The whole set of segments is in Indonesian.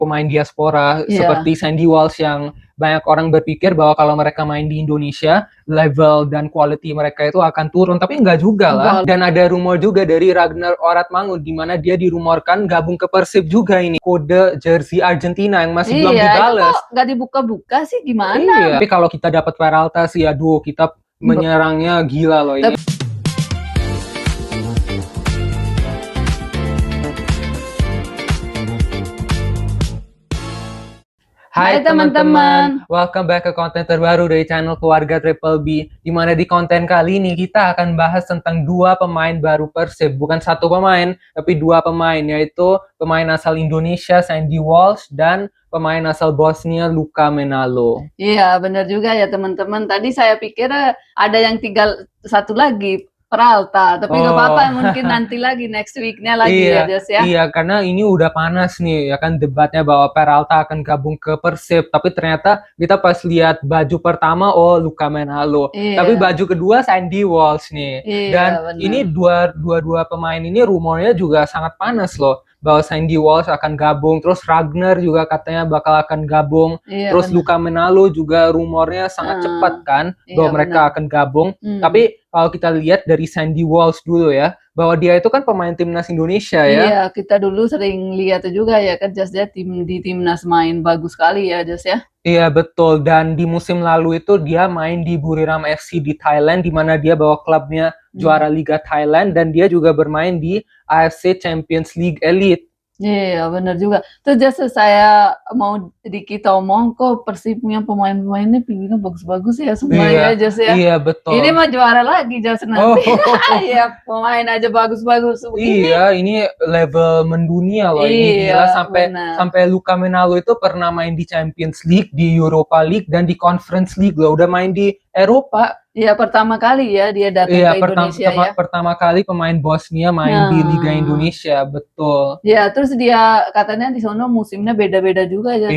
pemain diaspora seperti Sandy Walsh yang banyak orang berpikir bahwa kalau mereka main di Indonesia level dan quality mereka itu akan turun, tapi enggak juga lah. Dan ada rumor juga dari Ragnar Oratmangun di mana dia dirumorkan gabung ke Persib juga ini. Kode jersey Argentina yang masih belum dibalas. Itu kok nggak dibuka-buka sih gimana? Iya. Tapi kalau kita dapat Peralta sih aduh kita menyerangnya gila loh ini. Hai teman-teman, welcome back ke konten terbaru dari channel Keluarga Triple B. Dimana di konten kali ini kita akan bahas tentang dua pemain baru Persib. Bukan satu pemain, tapi dua pemain, yaitu pemain asal Indonesia Sandy Walsh dan pemain asal Bosnia Luka Menalo. Iya benar juga ya teman-teman. Tadi saya pikir ada yang tinggal satu lagi, Peralta, tapi nggak apa-apa, mungkin nanti lagi next weeknya lagi ya Jos ya. Iya, karena ini udah panas nih ya kan debatnya bahwa Peralta akan gabung ke Persib, tapi ternyata kita pas lihat baju pertama Luka Menalo, tapi baju kedua Sandy Walsh nih. Dan bener. Ini dua pemain ini rumornya juga sangat panas loh, bahwa Sandy Walsh akan gabung, terus Ragnar juga katanya bakal akan gabung, terus bener. Luka Menalo juga rumornya sangat cepat kan bahwa mereka akan gabung. Tapi kalau kita lihat dari Sandy Walsh dulu ya, bahwa dia itu kan pemain timnas Indonesia ya. Iya, kita dulu sering lihat juga ya kan Jos ya, di timnas main bagus sekali ya Jos ya. Iya betul, dan di musim lalu itu dia main di Buriram FC di Thailand, di mana dia bawa klubnya juara Liga Thailand, dan dia juga bermain di AFC Champions League Elite. Iya benar juga. Terus just saya mau dikit omong kok Persib punya pemain-pemainnya pilihnya bagus-bagus ya semua ya Just ya. Iya betul. Ini mah juara lagi Just nanti. Iya pemain aja bagus-bagus. Iya ini level mendunia loh ini gila, sampai Luka Menalo itu pernah main di Champions League, di Europa League, dan di Conference League loh. Udah main di Eropa. Iya pertama kali ya dia datang ke Indonesia ya. Pertama kali pemain Bosnia main di Liga Indonesia, betul. Ya terus dia katanya di sono musimnya beda-beda juga ya,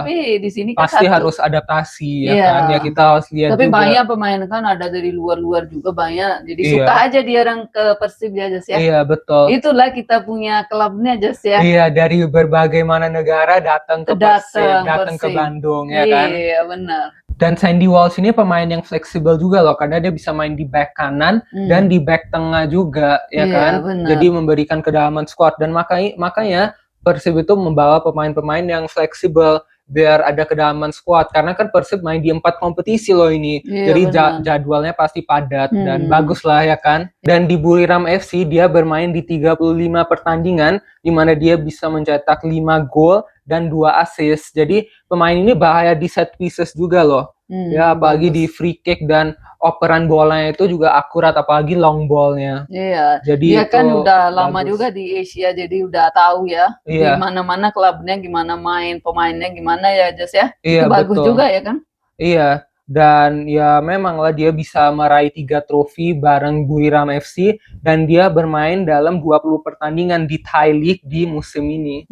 tapi di sini kan pasti harus adaptasi ya kan. Ya kita harus lihat. Tapi juga. Banyak pemain kan ada dari luar-luar juga banyak. Jadi suka aja dia orang ke Persib ya Jas ya. Iya betul. Itulah kita punya klubnya Jas ya. Iya dari berbagai mana negara datang ke Persib, datang ke Bandung ya kan. Iya benar. Dan Sandy Walsh ini pemain yang fleksibel juga loh, karena dia bisa main di back kanan dan di back tengah juga ya kan. Bener. Jadi memberikan kedalaman squad, dan makanya Persib itu membawa pemain-pemain yang fleksibel biar ada kedalaman squad, karena kan Persib main di 4 kompetisi loh ini. Jadi jadwalnya pasti padat dan bagus lah ya kan. Dan di Buriram FC dia bermain di 35 pertandingan, di mana dia bisa mencetak 5 gol dan 2 assist. Jadi pemain ini bahaya di set pieces juga loh. Ya apalagi di free kick, dan operan bolanya itu juga akurat, apalagi long ballnya. Iya. Jadi dia kan udah lama juga di Asia, jadi udah tahu ya. Di mana-mana klubnya gimana main, pemainnya gimana ya Jas ya. Iya, itu bagus juga ya kan. Iya. Dan ya memang lah dia bisa meraih 3 trofi bareng Buriram FC, dan dia bermain dalam 20 pertandingan di Thai League di musim ini.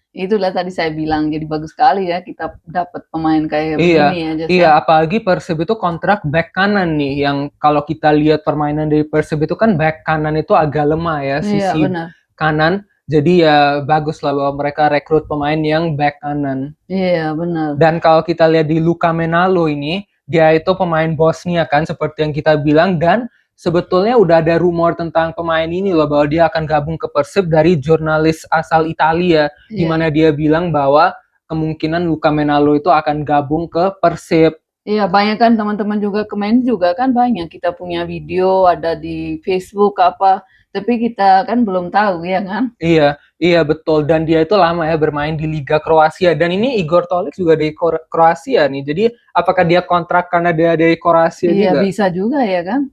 Itulah tadi saya bilang, jadi bagus sekali ya kita dapat pemain kayak begini ya. Iya, apalagi Persib itu kontrak back kanan nih, yang kalau kita lihat permainan dari Persib itu kan back kanan itu agak lemah ya, sisi kanan. Jadi ya bagus lah bahwa mereka rekrut pemain yang back kanan. Iya benar. Dan kalau kita lihat di Luka Menalo ini, dia itu pemain Bosnia kan, seperti yang kita bilang, dan sebetulnya udah ada rumor tentang pemain ini loh, bahwa dia akan gabung ke Persib dari jurnalis asal Italia, di mana dia bilang bahwa kemungkinan Luka Menalo itu akan gabung ke Persib. Iya, banyak kan teman-teman juga kemarin juga kan banyak kita punya video ada di Facebook apa, tapi kita kan belum tahu ya kan. Iya betul, dan dia itu lama ya bermain di Liga Kroasia, dan ini Igor Tolik juga dari Kroasia nih. Jadi apakah dia kontrak karena dia dari Kroasia juga? Iya bisa juga ya kan.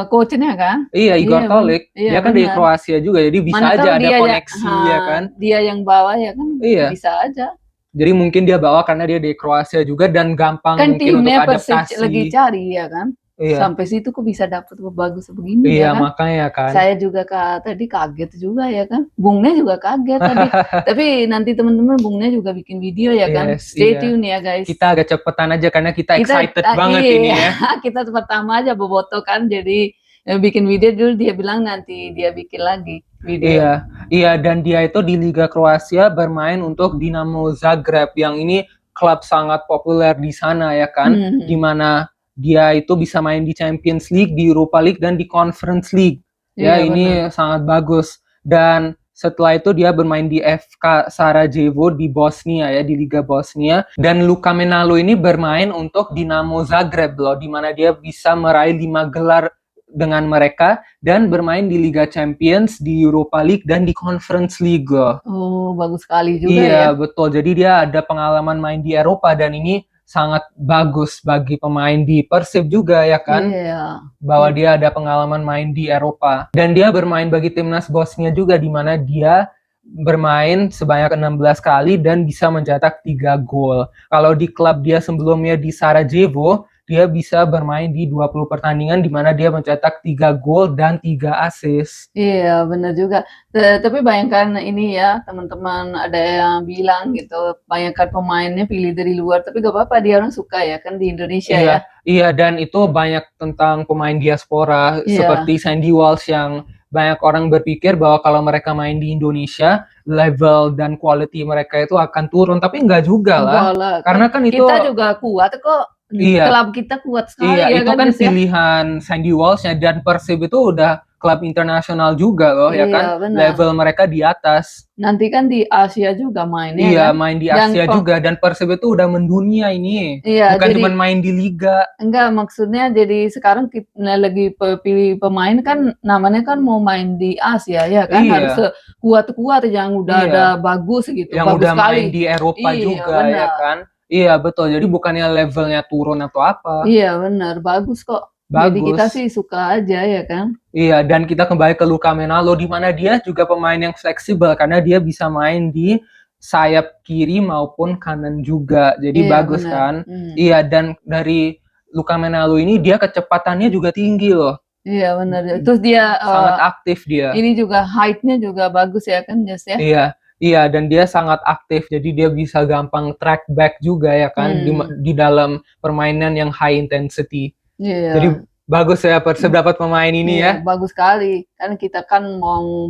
Coachnya kan? Iya, Igor Tolik. Dia kan dari Kroasia juga, jadi bisa aja ada koneksi ya kan. Dia yang bawa ya kan, bisa aja. Jadi mungkin dia bawa karena dia dari Kroasia juga, dan gampang kan mungkin untuk adaptasi. Persib lagi cari ya kan. Sampai situ kok bisa dapat bagus begini ya kan. Iya makanya kan. Saya juga tadi kaget juga ya kan. Bungnya juga kaget tadi. Tapi nanti teman-teman Bungnya juga bikin video ya kan. Stay tune ya guys. Kita agak cepetan aja karena kita excited banget ini ya. Kita pertama aja boboto kan, jadi bikin video dulu, dia bilang nanti dia bikin lagi video. Iya, dan dia itu di Liga Kroasia bermain untuk Dinamo Zagreb yang ini klub sangat populer di sana ya kan, di mana dia itu bisa main di Champions League, di Europa League dan di Conference League. Ya, ini sangat bagus. Dan setelah itu dia bermain di FK Sarajevo di Bosnia ya, di Liga Bosnia. Dan Luka Menalo ini bermain untuk Dinamo Zagreb loh, di mana dia bisa meraih 5 gelar dengan mereka dan bermain di Liga Champions, di Europa League dan di Conference League loh. Oh, bagus sekali juga ya. Iya, betul. Jadi dia ada pengalaman main di Eropa dan ini sangat bagus bagi pemain di Persib juga ya kan. Iya. Bahwa dia ada pengalaman main di Eropa. Dan dia bermain bagi timnas Bosnia juga, di mana dia bermain sebanyak 16 kali dan bisa mencetak 3 gol. Kalau di klub dia sebelumnya di Sarajevo, dia bisa bermain di 20 pertandingan di mana dia mencetak 3 gol dan 3 assist. Iya, benar juga. Tapi bayangkan ini ya, teman-teman, ada yang bilang gitu, bayangkan pemainnya pilih dari luar, tapi gak apa-apa, dia orang suka ya kan di Indonesia ya. Iya, dan itu banyak tentang pemain diaspora seperti Sandy Walsh yang banyak orang berpikir bahwa kalau mereka main di Indonesia, level dan quality mereka itu akan turun, tapi enggak juga lah. Karena kan itu kita juga kuat kok. Klub kita kuat sekali ya itu kan pilihan Sandy Walsh dan Persib itu udah klub internasional juga loh ya kan, benar. Level mereka di atas. Nanti kan di Asia juga mainnya. Iya kan? Main di Asia juga, dan Persib itu udah mendunia ini, bukan cuma main di liga. Enggak, maksudnya jadi sekarang kita lagi pilih pemain kan, namanya kan mau main di Asia ya kan, harus kuat-kuat yang udah ada bagus gitu, yang bagus udah sekali. Main di Eropa juga ya kan. Iya betul, jadi bukannya levelnya turun atau apa. Iya benar, bagus kok. Jadi kita sih suka aja ya kan. Iya, dan kita kembali ke Luka Menalo, di mana dia juga pemain yang fleksibel karena dia bisa main di sayap kiri maupun kanan juga. Jadi bagus kan. Iya, dan dari Luka Menalo ini dia kecepatannya juga tinggi loh. Iya benar. Terus dia sangat aktif dia. Ini juga height-nya juga bagus ya kan, Jas ya. Iya, dan dia sangat aktif, jadi dia bisa gampang track back juga ya kan, di dalam permainan yang high intensity. Jadi bagus ya Persib dapat pemain ini ya. Bagus sekali, kan kita kan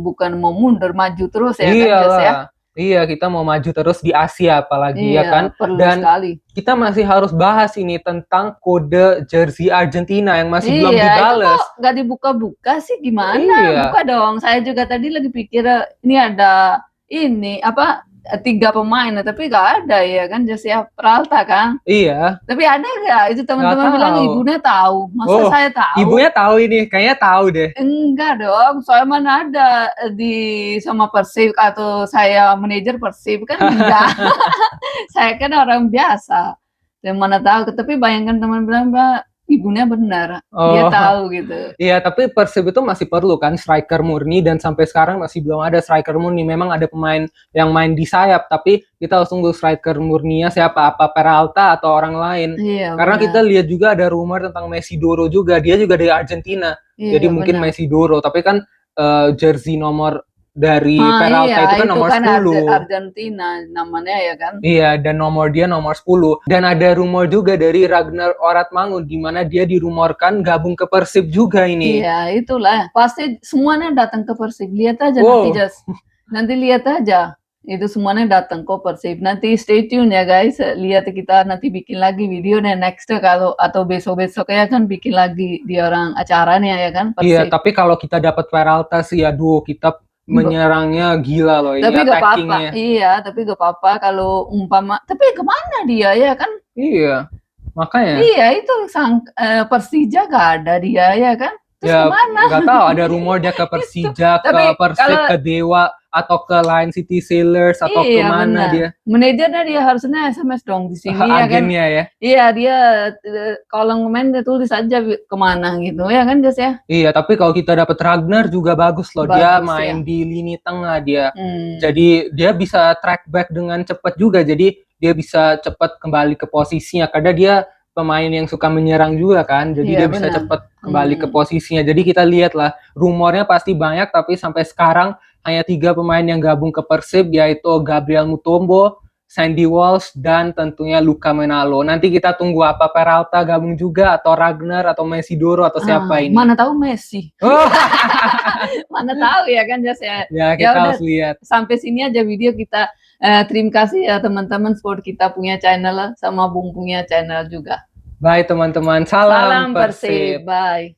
bukan mau mundur, maju terus ya kan, Jas ya. Iya, kita mau maju terus di Asia apalagi ya kan. Dan sekali. Kita masih harus bahas ini tentang kode jersey Argentina yang masih belum dibales. Itu kok nggak dibuka-buka sih, gimana? Buka dong. Saya juga tadi lagi pikir ini ada ini apa 3 pemain, tapi gak ada ya kan, Josiah Peralta kan? Iya. Tapi ada nggak? Itu teman-teman bilang ibunya tahu. Masa saya tahu? Ibunya tahu ini, kayaknya tahu deh. Enggak dong, soalnya mana ada di sama Persib atau saya manajer Persib kan enggak. Saya kan orang biasa. Dan mana tahu, tapi bayangkan teman bilang, Mbak, ibunya benar, dia tahu gitu. Iya, tapi Persib itu masih perlu kan striker murni, dan sampai sekarang masih belum ada striker murni. Memang ada pemain yang main di sayap, tapi kita harus tunggu striker murninya siapa, apa Peralta atau orang lain. Karena kita lihat juga ada rumor tentang Messi Doro juga, dia juga dari Argentina. Jadi mungkin Messi Doro, tapi kan jersey nomor dari Peralta itu kan nomor 10. Argentina namanya ya kan. Iya, dan nomor dia nomor 10. Dan ada rumor juga dari Ragnar Oratmangun, di mana dia dirumorkan gabung ke Persib juga ini. Iya, itulah. Pasti semuanya datang ke Persib. Lihat aja nanti, Jas. Nanti lihat aja. Itu semuanya datang ke Persib. Nanti stay tune ya guys. Lihat kita nanti bikin lagi video next kalau atau besok-besok ya kan, bikin lagi di orang acaranya ya kan Persib. Iya, tapi kalau kita dapat Peralta sih aduh, kita menyerangnya gila loh. Tapi gak apa-apa. Iya, tapi gak apa-apa kalau umpama. Tapi kemana dia ya kan? Iya, makanya. Iya, itu Persija gak ada dia ya kan? Terus ya, kemana? Gak tahu, ada rumor dia ke Persija, ke Persib, ke Dewa, atau ke Line City Sailors, atau kemana dia. Manajernya dia harusnya SMS dong di sini ya kan. Agennya ya. Iya, dia kalau main dia tulis aja kemana gitu ya kan, Jas ya. Iya, tapi kalau kita dapat Ragnar juga bagus loh. Dia main di lini tengah dia. Jadi dia bisa track back dengan cepat juga. Jadi dia bisa cepat kembali ke posisinya karena dia pemain yang suka menyerang juga kan. Jadi dia bisa cepat kembali ke posisinya. Jadi kita lihat lah, rumornya pasti banyak, tapi sampai sekarang hanya 3 pemain yang gabung ke Persib, yaitu Gabriel Mutombo, Sandy Walsh, dan tentunya Luka Menalo. Nanti kita tunggu apa Peralta gabung juga, atau Ragnar, atau Messi Doro, atau siapa ini. Mana tahu Messi. Oh. Mana tahu ya kan, Jas ya. Ya, kita harus lihat. Sampai sini aja video kita. Terima kasih ya teman-teman support kita punya channel sama Bung punya channel juga. Bye teman-teman. Salam Persib. Bye.